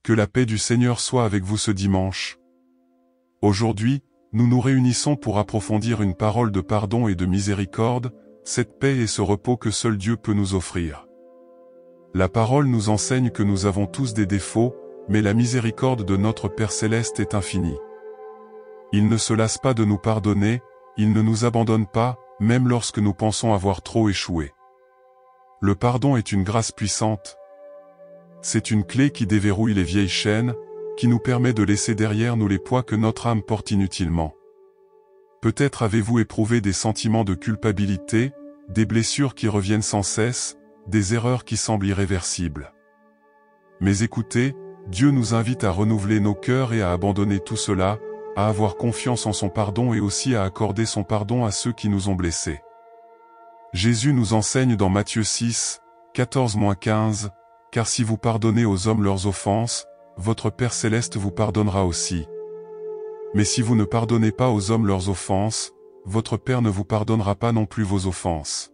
Que la paix du Seigneur soit avec vous ce dimanche. Aujourd'hui, nous nous réunissons pour approfondir une parole de pardon et de miséricorde, cette paix et ce repos que seul Dieu peut nous offrir. La parole nous enseigne que nous avons tous des défauts, mais la miséricorde de notre Père Céleste est infinie. Il ne se lasse pas de nous pardonner, il ne nous abandonne pas, même lorsque nous pensons avoir trop échoué. Le pardon est une grâce puissante. C'est une clé qui déverrouille les vieilles chaînes, qui nous permet de laisser derrière nous les poids que notre âme porte inutilement. Peut-être avez-vous éprouvé des sentiments de culpabilité, des blessures qui reviennent sans cesse, des erreurs qui semblent irréversibles. Mais écoutez, Dieu nous invite à renouveler nos cœurs et à abandonner tout cela, à avoir confiance en son pardon et aussi à accorder son pardon à ceux qui nous ont blessés. Jésus nous enseigne dans Matthieu 6, 14-15, « Car si vous pardonnez aux hommes leurs offenses, votre Père Céleste vous pardonnera aussi. Mais si vous ne pardonnez pas aux hommes leurs offenses, votre Père ne vous pardonnera pas non plus vos offenses. »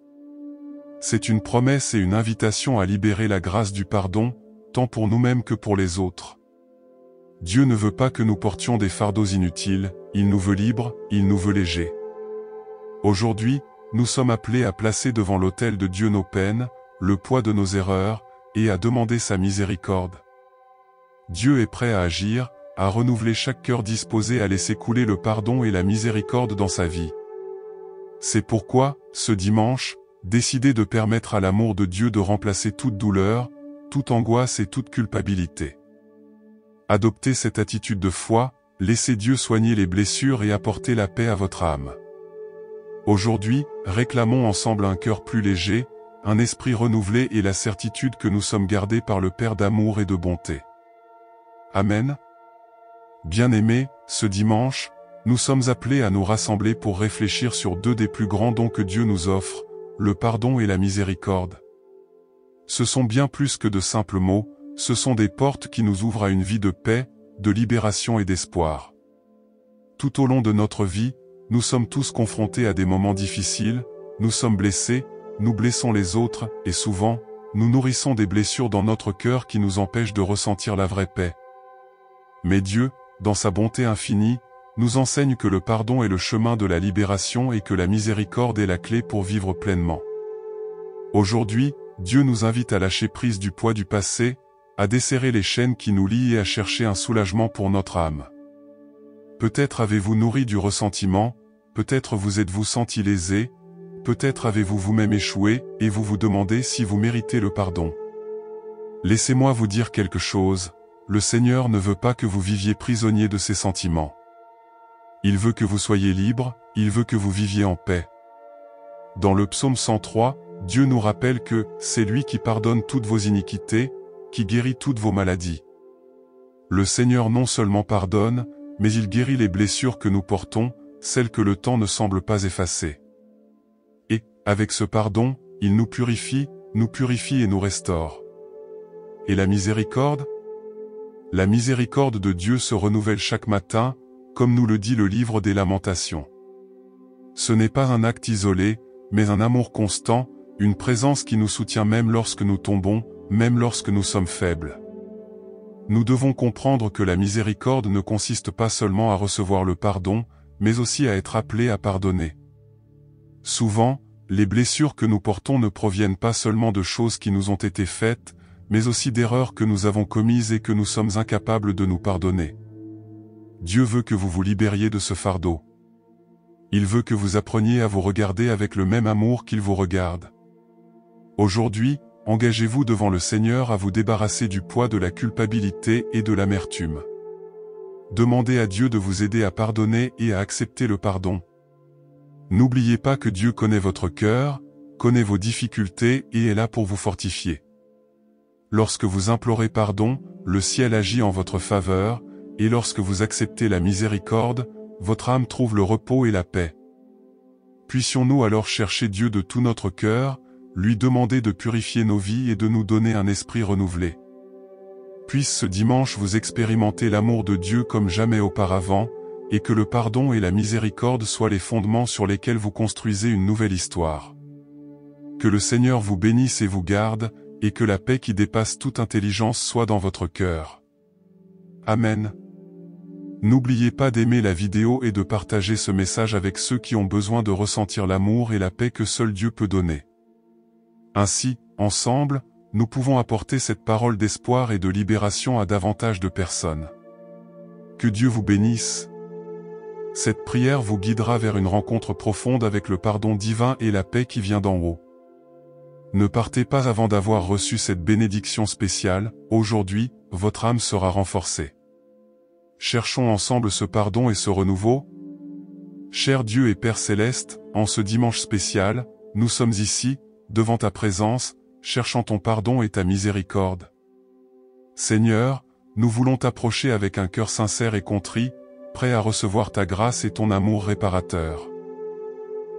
C'est une promesse et une invitation à libérer la grâce du pardon, tant pour nous-mêmes que pour les autres. Dieu ne veut pas que nous portions des fardeaux inutiles, il nous veut libres, il nous veut légers. Aujourd'hui, nous sommes appelés à placer devant l'autel de Dieu nos peines, le poids de nos erreurs, et à demander sa miséricorde. Dieu est prêt à agir, à renouveler chaque cœur disposé à laisser couler le pardon et la miséricorde dans sa vie. C'est pourquoi, ce dimanche, décidez de permettre à l'amour de Dieu de remplacer toute douleur, toute angoisse et toute culpabilité. Adoptez cette attitude de foi, laissez Dieu soigner les blessures et apporter la paix à votre âme. Aujourd'hui, réclamons ensemble un cœur plus léger, un esprit renouvelé et la certitude que nous sommes gardés par le Père d'amour et de bonté. Amen. Bien-aimés, ce dimanche, nous sommes appelés à nous rassembler pour réfléchir sur deux des plus grands dons que Dieu nous offre, le pardon et la miséricorde. Ce sont bien plus que de simples mots, ce sont des portes qui nous ouvrent à une vie de paix, de libération et d'espoir. Tout au long de notre vie, nous sommes tous confrontés à des moments difficiles, nous sommes blessés, nous blessons les autres, et souvent, nous nourrissons des blessures dans notre cœur qui nous empêchent de ressentir la vraie paix. Mais Dieu, dans sa bonté infinie, nous enseigne que le pardon est le chemin de la libération et que la miséricorde est la clé pour vivre pleinement. Aujourd'hui, Dieu nous invite à lâcher prise du poids du passé, à desserrer les chaînes qui nous lient et à chercher un soulagement pour notre âme. Peut-être avez-vous nourri du ressentiment, peut-être vous êtes-vous senti lésé, peut-être avez-vous vous-même échoué, et vous vous demandez si vous méritez le pardon. Laissez-moi vous dire quelque chose, le Seigneur ne veut pas que vous viviez prisonnier de ses sentiments. Il veut que vous soyez libre, il veut que vous viviez en paix. Dans le psaume 103, Dieu nous rappelle que « c'est lui qui pardonne toutes vos iniquités, qui guérit toutes vos maladies ». Le Seigneur non seulement pardonne, mais il guérit les blessures que nous portons, celles que le temps ne semble pas effacer. Et, avec ce pardon, il nous purifie et nous restaure. Et la miséricorde ? La miséricorde de Dieu se renouvelle chaque matin, comme nous le dit le livre des Lamentations. Ce n'est pas un acte isolé, mais un amour constant, une présence qui nous soutient même lorsque nous tombons, même lorsque nous sommes faibles. Nous devons comprendre que la miséricorde ne consiste pas seulement à recevoir le pardon, mais aussi à être appelé à pardonner. Souvent, les blessures que nous portons ne proviennent pas seulement de choses qui nous ont été faites, mais aussi d'erreurs que nous avons commises et que nous sommes incapables de nous pardonner. Dieu veut que vous vous libériez de ce fardeau. Il veut que vous appreniez à vous regarder avec le même amour qu'il vous regarde. Aujourd'hui, engagez-vous devant le Seigneur à vous débarrasser du poids de la culpabilité et de l'amertume. Demandez à Dieu de vous aider à pardonner et à accepter le pardon. N'oubliez pas que Dieu connaît votre cœur, connaît vos difficultés et est là pour vous fortifier. Lorsque vous implorez pardon, le ciel agit en votre faveur, et lorsque vous acceptez la miséricorde, votre âme trouve le repos et la paix. Puissions-nous alors chercher Dieu de tout notre cœur, lui demander de purifier nos vies et de nous donner un esprit renouvelé. Puisse ce dimanche vous expérimenter l'amour de Dieu comme jamais auparavant, et que le pardon et la miséricorde soient les fondements sur lesquels vous construisez une nouvelle histoire. Que le Seigneur vous bénisse et vous garde, et que la paix qui dépasse toute intelligence soit dans votre cœur. Amen. N'oubliez pas d'aimer la vidéo et de partager ce message avec ceux qui ont besoin de ressentir l'amour et la paix que seul Dieu peut donner. Ainsi, ensemble, nous pouvons apporter cette parole d'espoir et de libération à davantage de personnes. Que Dieu vous bénisse. Cette prière vous guidera vers une rencontre profonde avec le pardon divin et la paix qui vient d'en haut. Ne partez pas avant d'avoir reçu cette bénédiction spéciale. Aujourd'hui, votre âme sera renforcée. Cherchons ensemble ce pardon et ce renouveau. Cher Dieu et Père Céleste, en ce dimanche spécial, nous sommes ici, devant ta présence, cherchant ton pardon et ta miséricorde. Seigneur, nous voulons t'approcher avec un cœur sincère et contrit, prêt à recevoir ta grâce et ton amour réparateur.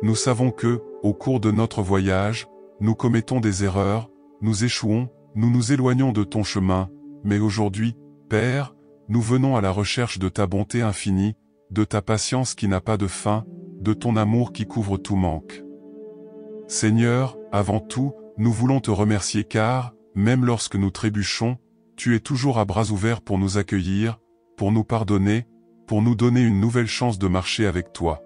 Nous savons que, au cours de notre voyage, nous commettons des erreurs, nous échouons, nous nous éloignons de ton chemin, mais aujourd'hui, Père, nous venons à la recherche de ta bonté infinie, de ta patience qui n'a pas de fin, de ton amour qui couvre tout manque. Seigneur, avant tout, nous voulons te remercier car, même lorsque nous trébuchons, tu es toujours à bras ouverts pour nous accueillir, pour nous pardonner, pour nous donner une nouvelle chance de marcher avec toi.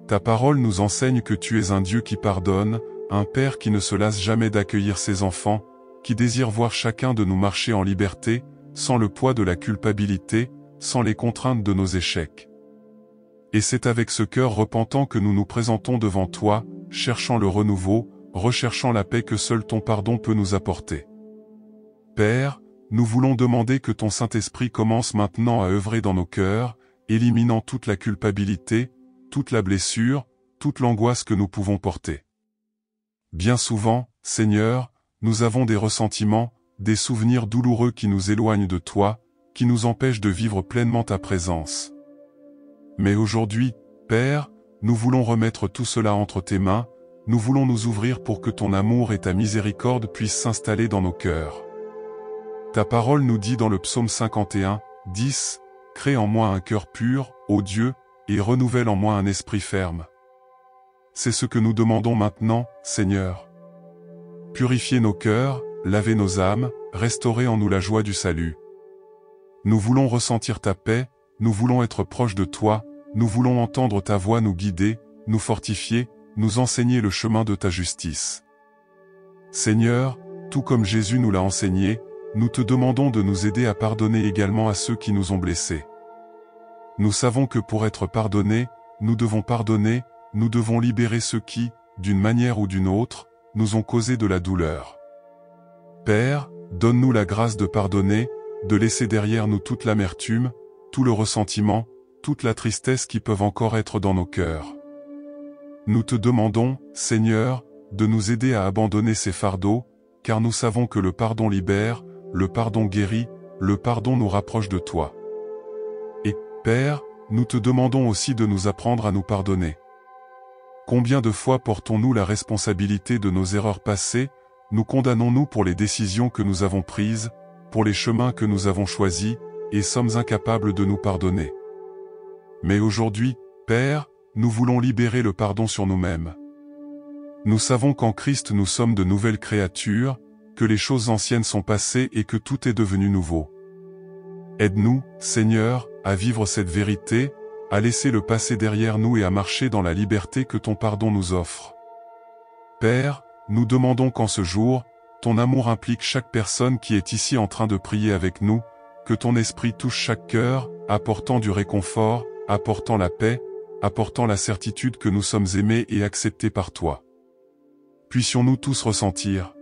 Ta parole nous enseigne que tu es un Dieu qui pardonne, un Père qui ne se lasse jamais d'accueillir ses enfants, qui désire voir chacun de nous marcher en liberté, sans le poids de la culpabilité, sans les contraintes de nos échecs. Et c'est avec ce cœur repentant que nous nous présentons devant toi, cherchant le renouveau, recherchant la paix que seul ton pardon peut nous apporter. Père, nous voulons demander que ton Saint-Esprit commence maintenant à œuvrer dans nos cœurs, éliminant toute la culpabilité, toute la blessure, toute l'angoisse que nous pouvons porter. Bien souvent, Seigneur, nous avons des ressentiments, des souvenirs douloureux qui nous éloignent de toi, qui nous empêchent de vivre pleinement ta présence. Mais aujourd'hui, Père, nous voulons remettre tout cela entre tes mains, nous voulons nous ouvrir pour que ton amour et ta miséricorde puissent s'installer dans nos cœurs. Ta parole nous dit dans le psaume 51, 10, « Crée en moi un cœur pur, ô Dieu, et renouvelle en moi un esprit ferme. » C'est ce que nous demandons maintenant, Seigneur. Purifiez nos cœurs, lavez nos âmes, restaurez en nous la joie du salut. Nous voulons ressentir ta paix, nous voulons être proches de toi, nous voulons entendre ta voix nous guider, nous fortifier, nous enseigner le chemin de ta justice. Seigneur, tout comme Jésus nous l'a enseigné, nous te demandons de nous aider à pardonner également à ceux qui nous ont blessés. Nous savons que pour être pardonnés, nous devons pardonner, nous devons libérer ceux qui, d'une manière ou d'une autre, nous ont causé de la douleur. Père, donne-nous la grâce de pardonner, de laisser derrière nous toute l'amertume, tout le ressentiment, toute la tristesse qui peuvent encore être dans nos cœurs. Nous te demandons, Seigneur, de nous aider à abandonner ces fardeaux, car nous savons que le pardon libère, le pardon guérit, le pardon nous rapproche de toi. Et, Père, nous te demandons aussi de nous apprendre à nous pardonner. Combien de fois portons-nous la responsabilité de nos erreurs passées, nous condamnons-nous pour les décisions que nous avons prises, pour les chemins que nous avons choisis, et sommes incapables de nous pardonner. Mais aujourd'hui, Père, nous voulons libérer le pardon sur nous-mêmes. Nous savons qu'en Christ nous sommes de nouvelles créatures, que les choses anciennes sont passées et que tout est devenu nouveau. Aide-nous, Seigneur, à vivre cette vérité, à laisser le passé derrière nous et à marcher dans la liberté que ton pardon nous offre. Père, nous demandons qu'en ce jour, ton amour implique chaque personne qui est ici en train de prier avec nous, que ton esprit touche chaque cœur, apportant du réconfort, apportant la paix, apportant la certitude que nous sommes aimés et acceptés par toi. Puissions-nous tous ressentir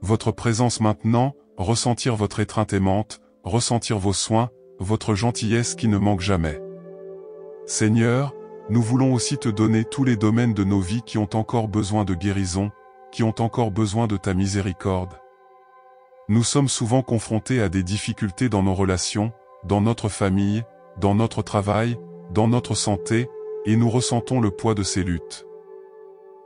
votre présence maintenant, ressentir votre étreinte aimante, ressentir vos soins, votre gentillesse qui ne manque jamais. Seigneur, nous voulons aussi te donner tous les domaines de nos vies qui ont encore besoin de guérison, qui ont encore besoin de ta miséricorde. Nous sommes souvent confrontés à des difficultés dans nos relations, dans notre famille, dans notre travail, dans notre santé, et nous ressentons le poids de ces luttes.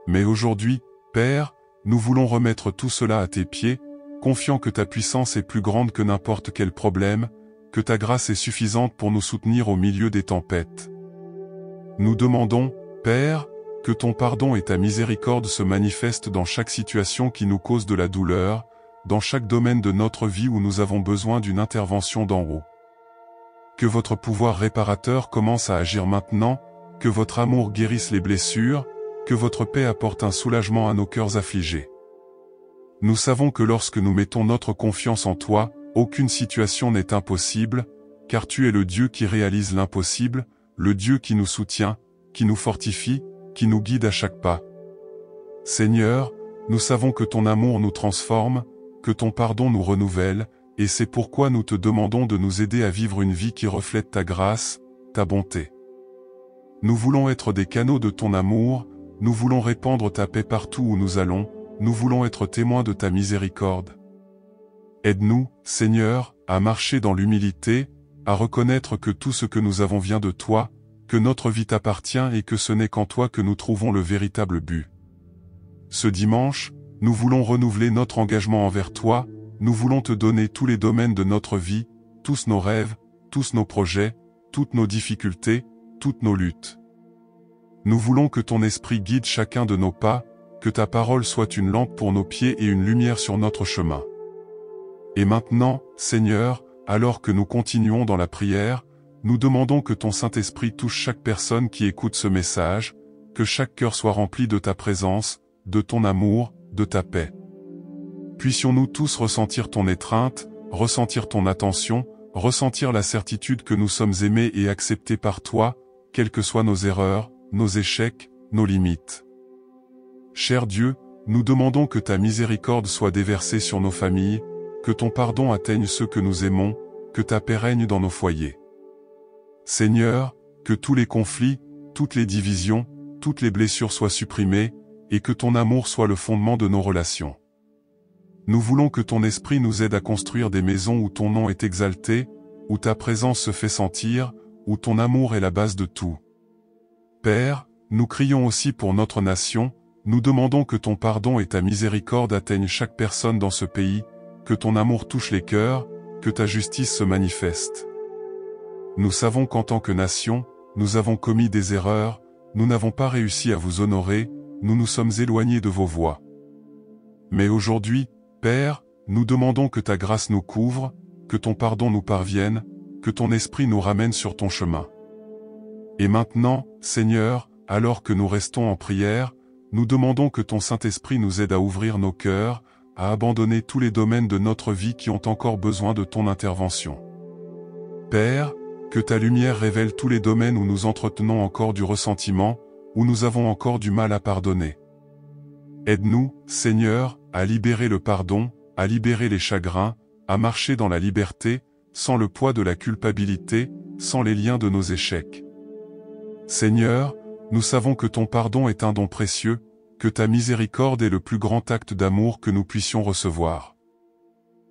Mais aujourd'hui, Père, nous voulons remettre tout cela à tes pieds, confiant que ta puissance est plus grande que n'importe quel problème, que ta grâce est suffisante pour nous soutenir au milieu des tempêtes. Nous demandons, Père, que ton pardon et ta miséricorde se manifestent dans chaque situation qui nous cause de la douleur, dans chaque domaine de notre vie où nous avons besoin d'une intervention d'en haut. Que votre pouvoir réparateur commence à agir maintenant, que votre amour guérisse les blessures, que votre paix apporte un soulagement à nos cœurs affligés. Nous savons que lorsque nous mettons notre confiance en toi, aucune situation n'est impossible, car tu es le Dieu qui réalise l'impossible, le Dieu qui nous soutient, qui nous fortifie, qui nous guide à chaque pas. Seigneur, nous savons que ton amour nous transforme, que ton pardon nous renouvelle, et c'est pourquoi nous te demandons de nous aider à vivre une vie qui reflète ta grâce, ta bonté. Nous voulons être des canaux de ton amour, nous voulons répandre ta paix partout où nous allons, nous voulons être témoins de ta miséricorde. Aide-nous, Seigneur, à marcher dans l'humilité, à reconnaître que tout ce que nous avons vient de toi, que notre vie t'appartient et que ce n'est qu'en toi que nous trouvons le véritable but. Ce dimanche, nous voulons renouveler notre engagement envers toi, nous voulons te donner tous les domaines de notre vie, tous nos rêves, tous nos projets, toutes nos difficultés, toutes nos luttes. Nous voulons que ton esprit guide chacun de nos pas, que ta parole soit une lampe pour nos pieds et une lumière sur notre chemin. Et maintenant, Seigneur, alors que nous continuons dans la prière, nous demandons que ton Saint-Esprit touche chaque personne qui écoute ce message, que chaque cœur soit rempli de ta présence, de ton amour, de ta paix. Puissions-nous tous ressentir ton étreinte, ressentir ton attention, ressentir la certitude que nous sommes aimés et acceptés par toi, quelles que soient nos erreurs, nos échecs, nos limites. Cher Dieu, nous demandons que ta miséricorde soit déversée sur nos familles, que ton pardon atteigne ceux que nous aimons, que ta paix règne dans nos foyers. Seigneur, que tous les conflits, toutes les divisions, toutes les blessures soient supprimées, et que ton amour soit le fondement de nos relations. Nous voulons que ton esprit nous aide à construire des maisons où ton nom est exalté, où ta présence se fait sentir, où ton amour est la base de tout. Père, nous crions aussi pour notre nation, nous demandons que ton pardon et ta miséricorde atteignent chaque personne dans ce pays, que ton amour touche les cœurs, que ta justice se manifeste. Nous savons qu'en tant que nation, nous avons commis des erreurs, nous n'avons pas réussi à vous honorer, nous nous sommes éloignés de vos voies. Mais aujourd'hui, Père, nous demandons que ta grâce nous couvre, que ton pardon nous parvienne, que ton esprit nous ramène sur ton chemin. Et maintenant, Seigneur, alors que nous restons en prière, nous demandons que ton Saint-Esprit nous aide à ouvrir nos cœurs, à abandonner tous les domaines de notre vie qui ont encore besoin de ton intervention. Père, que ta lumière révèle tous les domaines où nous entretenons encore du ressentiment, où nous avons encore du mal à pardonner. Aide-nous, Seigneur, à libérer le pardon, à libérer les chagrins, à marcher dans la liberté, sans le poids de la culpabilité, sans les liens de nos échecs. Seigneur, nous savons que ton pardon est un don précieux, que ta miséricorde est le plus grand acte d'amour que nous puissions recevoir.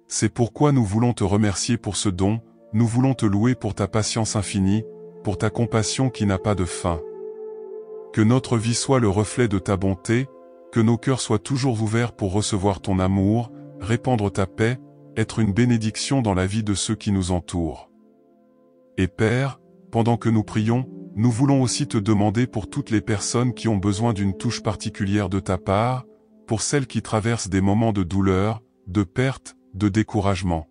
C'est pourquoi nous voulons te remercier pour ce don, nous voulons te louer pour ta patience infinie, pour ta compassion qui n'a pas de fin. Que notre vie soit le reflet de ta bonté, que nos cœurs soient toujours ouverts pour recevoir ton amour, répandre ta paix, être une bénédiction dans la vie de ceux qui nous entourent. Et Père, pendant que nous prions, nous voulons aussi te demander pour toutes les personnes qui ont besoin d'une touche particulière de ta part, pour celles qui traversent des moments de douleur, de perte, de découragement.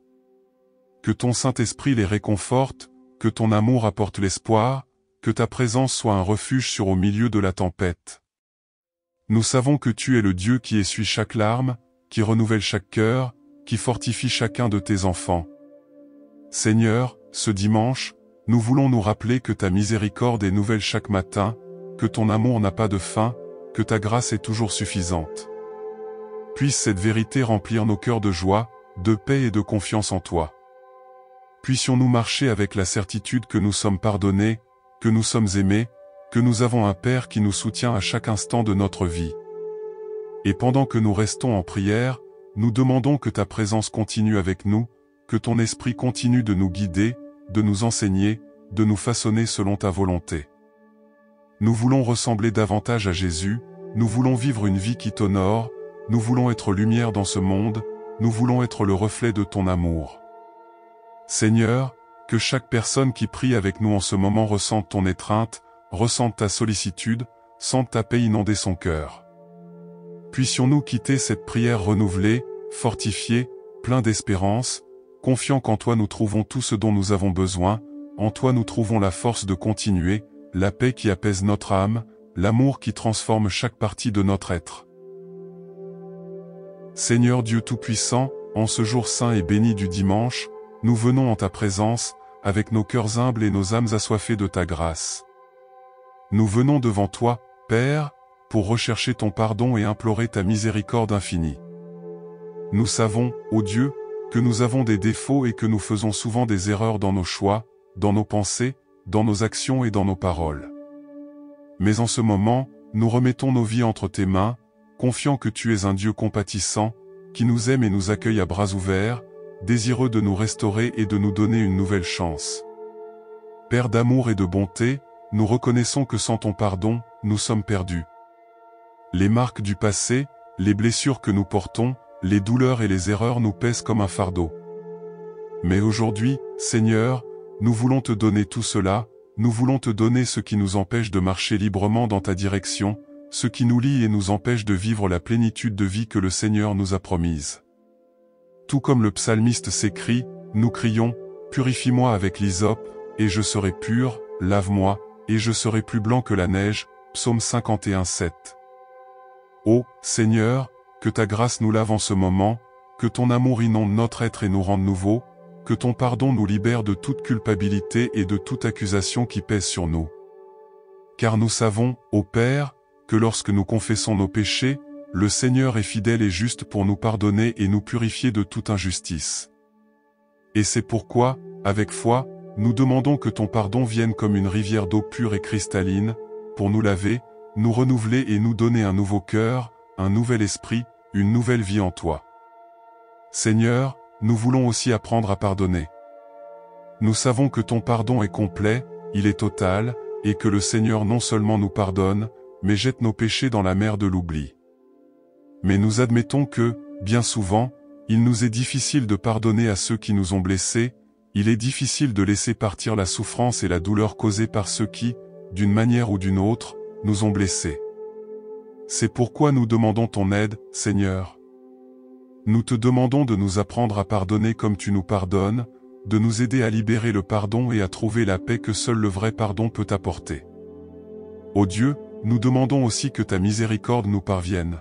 Que ton Saint-Esprit les réconforte, que ton amour apporte l'espoir, que ta présence soit un refuge au milieu de la tempête. Nous savons que tu es le Dieu qui essuie chaque larme, qui renouvelle chaque cœur, qui fortifie chacun de tes enfants. Seigneur, ce dimanche, nous voulons nous rappeler que ta miséricorde est nouvelle chaque matin, que ton amour n'a pas de fin, que ta grâce est toujours suffisante. Puisse cette vérité remplir nos cœurs de joie, de paix et de confiance en toi. Puissions-nous marcher avec la certitude que nous sommes pardonnés, que nous sommes aimés, que nous avons un Père qui nous soutient à chaque instant de notre vie. Et pendant que nous restons en prière, nous demandons que ta présence continue avec nous, que ton esprit continue de nous guider, de nous enseigner, de nous façonner selon ta volonté. Nous voulons ressembler davantage à Jésus, nous voulons vivre une vie qui t'honore, nous voulons être lumière dans ce monde, nous voulons être le reflet de ton amour. Seigneur, que chaque personne qui prie avec nous en ce moment ressente ton étreinte, ressente ta sollicitude, sente ta paix inonder son cœur. Puissions-nous quitter cette prière renouvelée, fortifiée, pleins d'espérance, confiants qu'en toi nous trouvons tout ce dont nous avons besoin, en toi nous trouvons la force de continuer, la paix qui apaise notre âme, l'amour qui transforme chaque partie de notre être. Seigneur Dieu Tout-Puissant, en ce jour saint et béni du dimanche, nous venons en ta présence, avec nos cœurs humbles et nos âmes assoiffées de ta grâce. Nous venons devant toi, Père, pour rechercher ton pardon et implorer ta miséricorde infinie. Nous savons, ô Dieu, que nous avons des défauts et que nous faisons souvent des erreurs dans nos choix, dans nos pensées, dans nos actions et dans nos paroles. Mais en ce moment, nous remettons nos vies entre tes mains, confiants que tu es un Dieu compatissant, qui nous aime et nous accueille à bras ouverts, désireux de nous restaurer et de nous donner une nouvelle chance. Père d'amour et de bonté, nous reconnaissons que sans ton pardon, nous sommes perdus. Les marques du passé, les blessures que nous portons, les douleurs et les erreurs nous pèsent comme un fardeau. Mais aujourd'hui, Seigneur, nous voulons te donner tout cela, nous voulons te donner ce qui nous empêche de marcher librement dans ta direction, ce qui nous lie et nous empêche de vivre la plénitude de vie que le Seigneur nous a promise. Tout comme le psalmiste s'écrie, nous crions, « Purifie-moi avec l'hysope, et je serai pur, lave-moi, et je serai plus blanc que la neige » Psaume 51:7. Ô Seigneur, que ta grâce nous lave en ce moment, que ton amour inonde notre être et nous rende nouveaux, que ton pardon nous libère de toute culpabilité et de toute accusation qui pèse sur nous. Car nous savons, ô Père, que lorsque nous confessons nos péchés, le Seigneur est fidèle et juste pour nous pardonner et nous purifier de toute injustice. Et c'est pourquoi, avec foi, nous demandons que ton pardon vienne comme une rivière d'eau pure et cristalline, pour nous laver, nous renouveler et nous donner un nouveau cœur, un nouvel esprit, une nouvelle vie en toi. Seigneur, nous voulons aussi apprendre à pardonner. Nous savons que ton pardon est complet, il est total, et que le Seigneur non seulement nous pardonne, mais jette nos péchés dans la mer de l'oubli. Mais nous admettons que, bien souvent, il nous est difficile de pardonner à ceux qui nous ont blessés, il est difficile de laisser partir la souffrance et la douleur causées par ceux qui, d'une manière ou d'une autre, nous ont blessés. C'est pourquoi nous demandons ton aide, Seigneur. Nous te demandons de nous apprendre à pardonner comme tu nous pardonnes, de nous aider à libérer le pardon et à trouver la paix que seul le vrai pardon peut apporter. Ô Dieu, nous demandons aussi que ta miséricorde nous parvienne.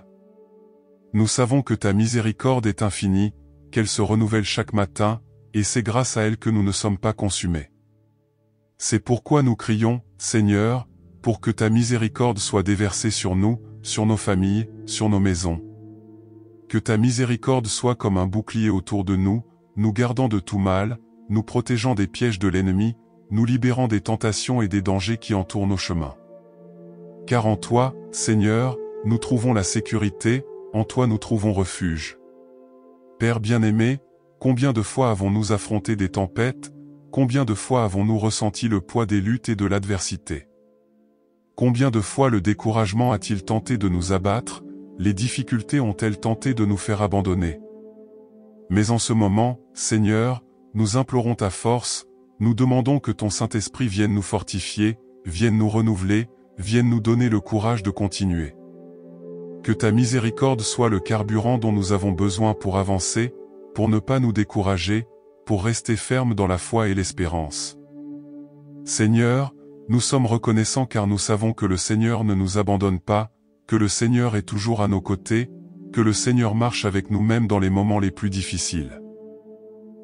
Nous savons que ta miséricorde est infinie, qu'elle se renouvelle chaque matin, et c'est grâce à elle que nous ne sommes pas consumés. C'est pourquoi nous crions, Seigneur, pour que ta miséricorde soit déversée sur nous, sur nos familles, sur nos maisons. Que ta miséricorde soit comme un bouclier autour de nous, nous gardant de tout mal, nous protégeant des pièges de l'ennemi, nous libérant des tentations et des dangers qui entourent nos chemins. Car en toi, Seigneur, nous trouvons la sécurité, en toi nous trouvons refuge. Père bien-aimé, combien de fois avons-nous affronté des tempêtes, combien de fois avons-nous ressenti le poids des luttes et de l'adversité? Combien de fois le découragement a-t-il tenté de nous abattre, les difficultés ont-elles tenté de nous faire abandonner? Mais en ce moment, Seigneur, nous implorons ta force, nous demandons que ton Saint-Esprit vienne nous fortifier, vienne nous renouveler, vienne nous donner le courage de continuer. Que ta miséricorde soit le carburant dont nous avons besoin pour avancer, pour ne pas nous décourager, pour rester fermes dans la foi et l'espérance. Seigneur, nous sommes reconnaissants car nous savons que le Seigneur ne nous abandonne pas, que le Seigneur est toujours à nos côtés, que le Seigneur marche avec nous même dans les moments les plus difficiles.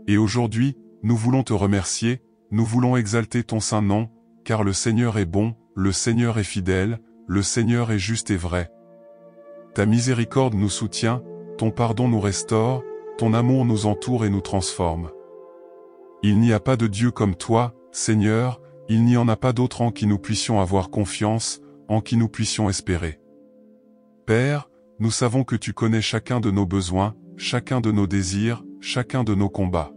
Et aujourd'hui, nous voulons te remercier, nous voulons exalter ton saint nom, car le Seigneur est bon, le Seigneur est fidèle, le Seigneur est juste et vrai. Ta miséricorde nous soutient, ton pardon nous restaure, ton amour nous entoure et nous transforme. Il n'y a pas de Dieu comme toi, Seigneur, il n'y en a pas d'autre en qui nous puissions avoir confiance, en qui nous puissions espérer. Père, nous savons que tu connais chacun de nos besoins, chacun de nos désirs, chacun de nos combats.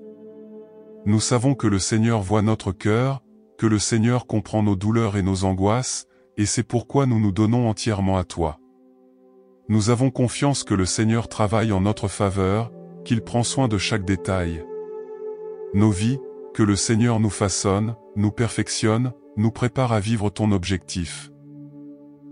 Nous savons que le Seigneur voit notre cœur, que le Seigneur comprend nos douleurs et nos angoisses, et c'est pourquoi nous nous donnons entièrement à toi. Nous avons confiance que le Seigneur travaille en notre faveur, qu'il prend soin de chaque détail. Nos vies, que le Seigneur nous façonne, nous perfectionne, nous prépare à vivre ton objectif.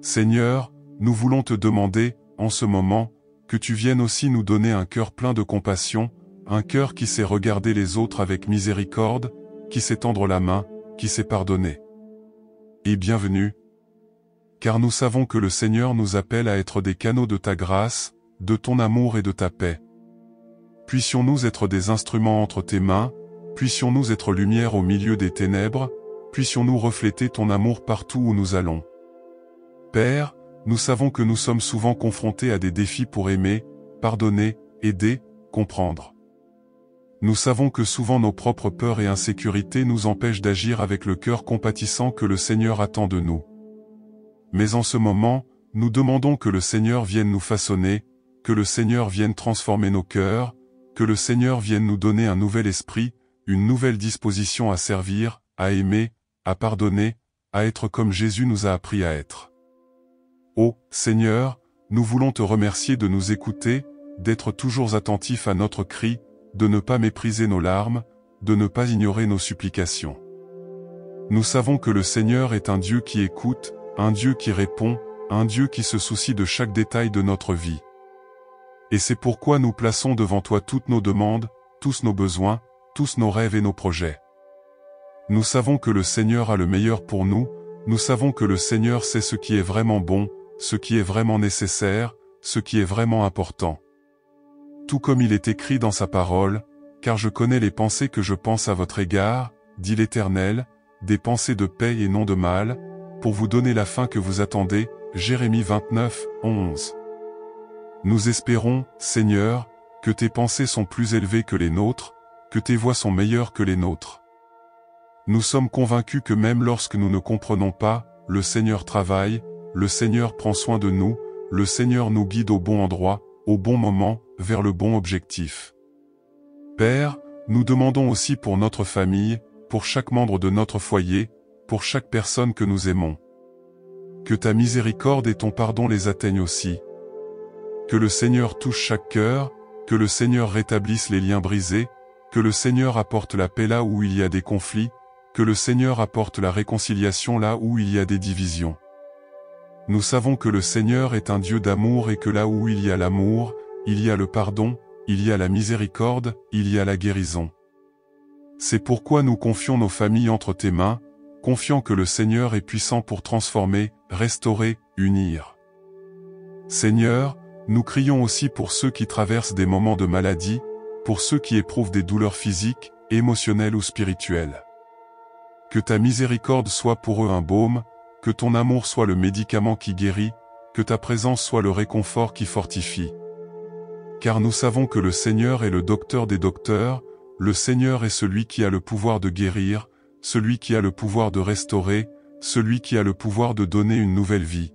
Seigneur, nous voulons te demander, en ce moment, que tu viennes aussi nous donner un cœur plein de compassion, un cœur qui sait regarder les autres avec miséricorde, qui sait tendre la main, qui sait pardonner. Et bienvenue, car nous savons que le Seigneur nous appelle à être des canaux de ta grâce, de ton amour et de ta paix. Puissions-nous être des instruments entre tes mains, puissions-nous être lumière au milieu des ténèbres, puissions-nous refléter ton amour partout où nous allons. Père, nous savons que nous sommes souvent confrontés à des défis pour aimer, pardonner, aider, comprendre. Nous savons que souvent nos propres peurs et insécurités nous empêchent d'agir avec le cœur compatissant que le Seigneur attend de nous. Mais en ce moment, nous demandons que le Seigneur vienne nous façonner, que le Seigneur vienne transformer nos cœurs, que le Seigneur vienne nous donner un nouvel esprit, une nouvelle disposition à servir, à aimer, à pardonner, à être comme Jésus nous a appris à être. Ô Seigneur, nous voulons te remercier de nous écouter, d'être toujours attentifs à notre cri, de ne pas mépriser nos larmes, de ne pas ignorer nos supplications. Nous savons que le Seigneur est un Dieu qui écoute, un Dieu qui répond, un Dieu qui se soucie de chaque détail de notre vie. Et c'est pourquoi nous plaçons devant toi toutes nos demandes, tous nos besoins, tous nos rêves et nos projets. Nous savons que le Seigneur a le meilleur pour nous, nous savons que le Seigneur sait ce qui est vraiment bon, ce qui est vraiment nécessaire, ce qui est vraiment important. Tout comme il est écrit dans sa parole, car je connais les pensées que je pense à votre égard, dit l'Éternel, des pensées de paix et non de mal, pour vous donner la fin que vous attendez, Jérémie 29, 11. Nous espérons, Seigneur, que tes pensées sont plus élevées que les nôtres, que tes voies sont meilleures que les nôtres. Nous sommes convaincus que même lorsque nous ne comprenons pas, le Seigneur travaille, le Seigneur prend soin de nous, le Seigneur nous guide au bon endroit, au bon moment, vers le bon objectif. Père, nous demandons aussi pour notre famille, pour chaque membre de notre foyer, pour chaque personne que nous aimons. Que ta miséricorde et ton pardon les atteignent aussi. Que le Seigneur touche chaque cœur, que le Seigneur rétablisse les liens brisés, que le Seigneur apporte la paix là où il y a des conflits, que le Seigneur apporte la réconciliation là où il y a des divisions. Nous savons que le Seigneur est un Dieu d'amour et que là où il y a l'amour, il y a le pardon, il y a la miséricorde, il y a la guérison. C'est pourquoi nous confions nos familles entre tes mains, confiant que le Seigneur est puissant pour transformer, restaurer, unir. Seigneur, nous crions aussi pour ceux qui traversent des moments de maladie, pour ceux qui éprouvent des douleurs physiques, émotionnelles ou spirituelles. Que ta miséricorde soit pour eux un baume, que ton amour soit le médicament qui guérit, que ta présence soit le réconfort qui fortifie. Car nous savons que le Seigneur est le docteur des docteurs, le Seigneur est celui qui a le pouvoir de guérir, celui qui a le pouvoir de restaurer, celui qui a le pouvoir de donner une nouvelle vie.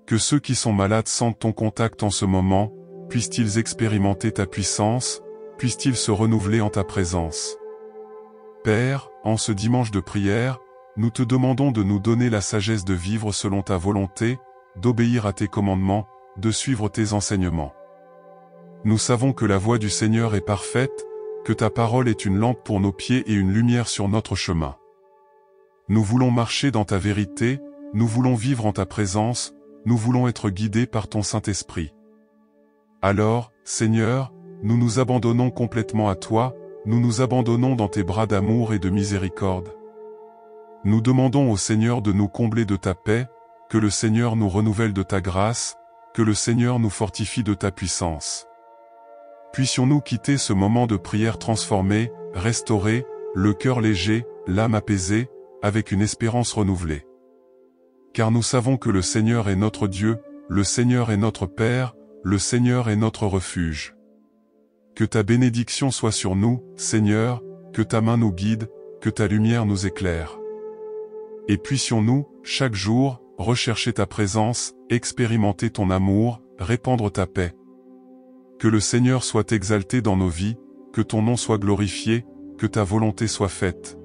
Que ceux qui sont malades sentent ton contact en ce moment, puissent-ils expérimenter ta puissance, puissent-ils se renouveler en ta présence. Père, en ce dimanche de prière, nous te demandons de nous donner la sagesse de vivre selon ta volonté, d'obéir à tes commandements, de suivre tes enseignements. Nous savons que la voie du Seigneur est parfaite, que ta parole est une lampe pour nos pieds et une lumière sur notre chemin. Nous voulons marcher dans ta vérité, nous voulons vivre en ta présence, nous voulons être guidés par ton Saint-Esprit. Alors, Seigneur, nous nous abandonnons complètement à toi, nous nous abandonnons dans tes bras d'amour et de miséricorde. Nous demandons au Seigneur de nous combler de ta paix, que le Seigneur nous renouvelle de ta grâce, que le Seigneur nous fortifie de ta puissance. Puissions-nous quitter ce moment de prière transformé, restauré, le cœur léger, l'âme apaisée, avec une espérance renouvelée. Car nous savons que le Seigneur est notre Dieu, le Seigneur est notre Père, le Seigneur est notre refuge. Que ta bénédiction soit sur nous, Seigneur, que ta main nous guide, que ta lumière nous éclaire. Et puissions-nous, chaque jour, rechercher ta présence, expérimenter ton amour, répandre ta paix. Que le Seigneur soit exalté dans nos vies, que ton nom soit glorifié, que ta volonté soit faite.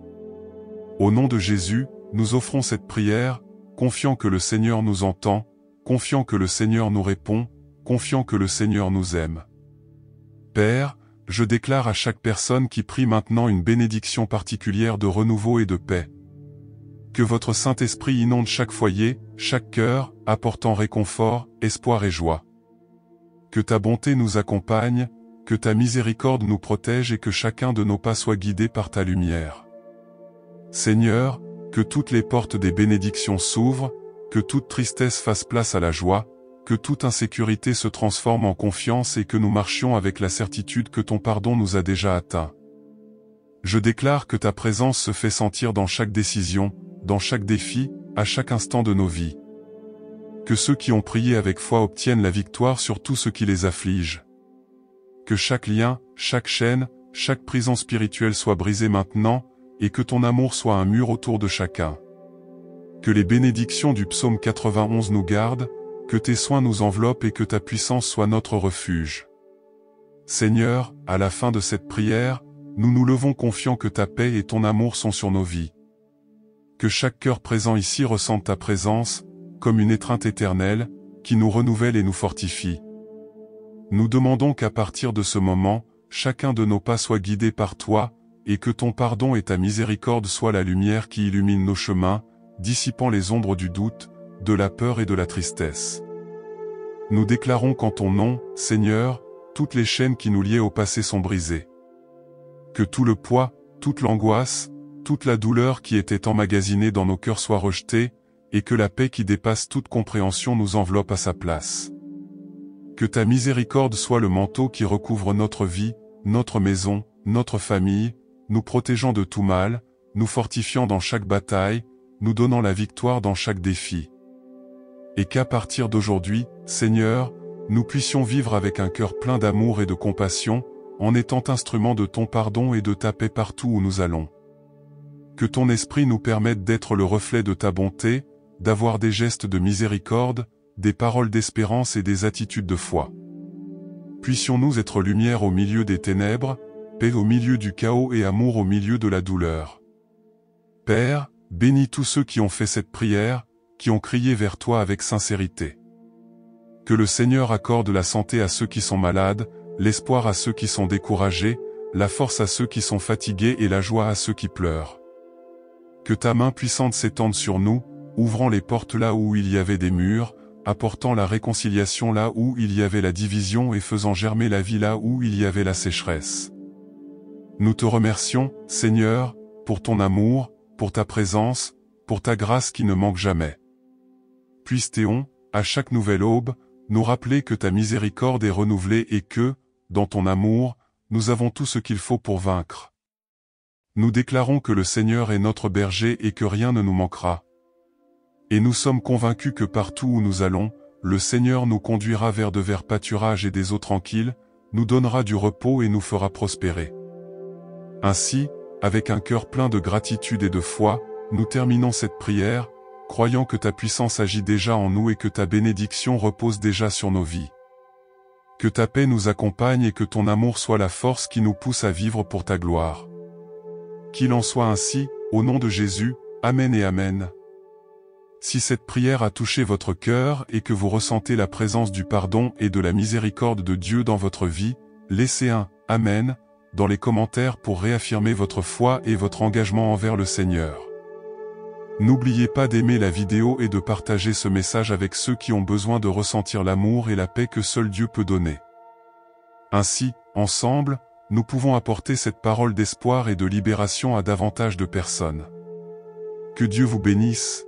Au nom de Jésus, nous offrons cette prière, confiant que le Seigneur nous entend, confiant que le Seigneur nous répond, confiant que le Seigneur nous aime. Père, je déclare à chaque personne qui prie maintenant une bénédiction particulière de renouveau et de paix. Que votre Saint-Esprit inonde chaque foyer, chaque cœur, apportant réconfort, espoir et joie. Que ta bonté nous accompagne, que ta miséricorde nous protège et que chacun de nos pas soit guidé par ta lumière. Seigneur, que toutes les portes des bénédictions s'ouvrent, que toute tristesse fasse place à la joie, que toute insécurité se transforme en confiance et que nous marchions avec la certitude que ton pardon nous a déjà atteints. Je déclare que ta présence se fait sentir dans chaque décision, dans chaque défi, à chaque instant de nos vies. Que ceux qui ont prié avec foi obtiennent la victoire sur tout ce qui les afflige. Que chaque lien, chaque chaîne, chaque prison spirituelle soit brisée maintenant, et que ton amour soit un mur autour de chacun. Que les bénédictions du psaume 91 nous gardent, que tes soins nous enveloppent et que ta puissance soit notre refuge. Seigneur, à la fin de cette prière, nous nous levons confiants que ta paix et ton amour sont sur nos vies. Que chaque cœur présent ici ressente ta présence, comme une étreinte éternelle, qui nous renouvelle et nous fortifie. Nous demandons qu'à partir de ce moment, chacun de nos pas soit guidé par toi, et que ton pardon et ta miséricorde soient la lumière qui illumine nos chemins, dissipant les ombres du doute, de la peur et de la tristesse. Nous déclarons qu'en ton nom, Seigneur, toutes les chaînes qui nous liaient au passé sont brisées. Que tout le poids, toute l'angoisse, toute la douleur qui était emmagasinée dans nos cœurs soit rejetée, et que la paix qui dépasse toute compréhension nous enveloppe à sa place. Que ta miséricorde soit le manteau qui recouvre notre vie, notre maison, notre famille, nous protégeant de tout mal, nous fortifiant dans chaque bataille, nous donnant la victoire dans chaque défi. Et qu'à partir d'aujourd'hui, Seigneur, nous puissions vivre avec un cœur plein d'amour et de compassion, en étant instruments de ton pardon et de ta paix partout où nous allons. Que ton esprit nous permette d'être le reflet de ta bonté, d'avoir des gestes de miséricorde, des paroles d'espérance et des attitudes de foi. Puissions-nous être lumière au milieu des ténèbres, paix au milieu du chaos et amour au milieu de la douleur. Père, bénis tous ceux qui ont fait cette prière, qui ont crié vers toi avec sincérité. Que le Seigneur accorde la santé à ceux qui sont malades, l'espoir à ceux qui sont découragés, la force à ceux qui sont fatigués et la joie à ceux qui pleurent. Que ta main puissante s'étende sur nous, ouvrant les portes là où il y avait des murs, apportant la réconciliation là où il y avait la division et faisant germer la vie là où il y avait la sécheresse. Nous te remercions, Seigneur, pour ton amour, pour ta présence, pour ta grâce qui ne manque jamais. Puisses-Théon, à chaque nouvelle aube, nous rappeler que ta miséricorde est renouvelée et que, dans ton amour, nous avons tout ce qu'il faut pour vaincre. Nous déclarons que le Seigneur est notre berger et que rien ne nous manquera. Et nous sommes convaincus que partout où nous allons, le Seigneur nous conduira vers de verts pâturages et des eaux tranquilles, nous donnera du repos et nous fera prospérer. Ainsi, avec un cœur plein de gratitude et de foi, nous terminons cette prière, croyant que ta puissance agit déjà en nous et que ta bénédiction repose déjà sur nos vies. Que ta paix nous accompagne et que ton amour soit la force qui nous pousse à vivre pour ta gloire. Qu'il en soit ainsi, au nom de Jésus, Amen et Amen. Si cette prière a touché votre cœur et que vous ressentez la présence du pardon et de la miséricorde de Dieu dans votre vie, laissez un « Amen » dans les commentaires pour réaffirmer votre foi et votre engagement envers le Seigneur. N'oubliez pas d'aimer la vidéo et de partager ce message avec ceux qui ont besoin de ressentir l'amour et la paix que seul Dieu peut donner. Ainsi, ensemble, nous pouvons apporter cette parole d'espoir et de libération à davantage de personnes. Que Dieu vous bénisse.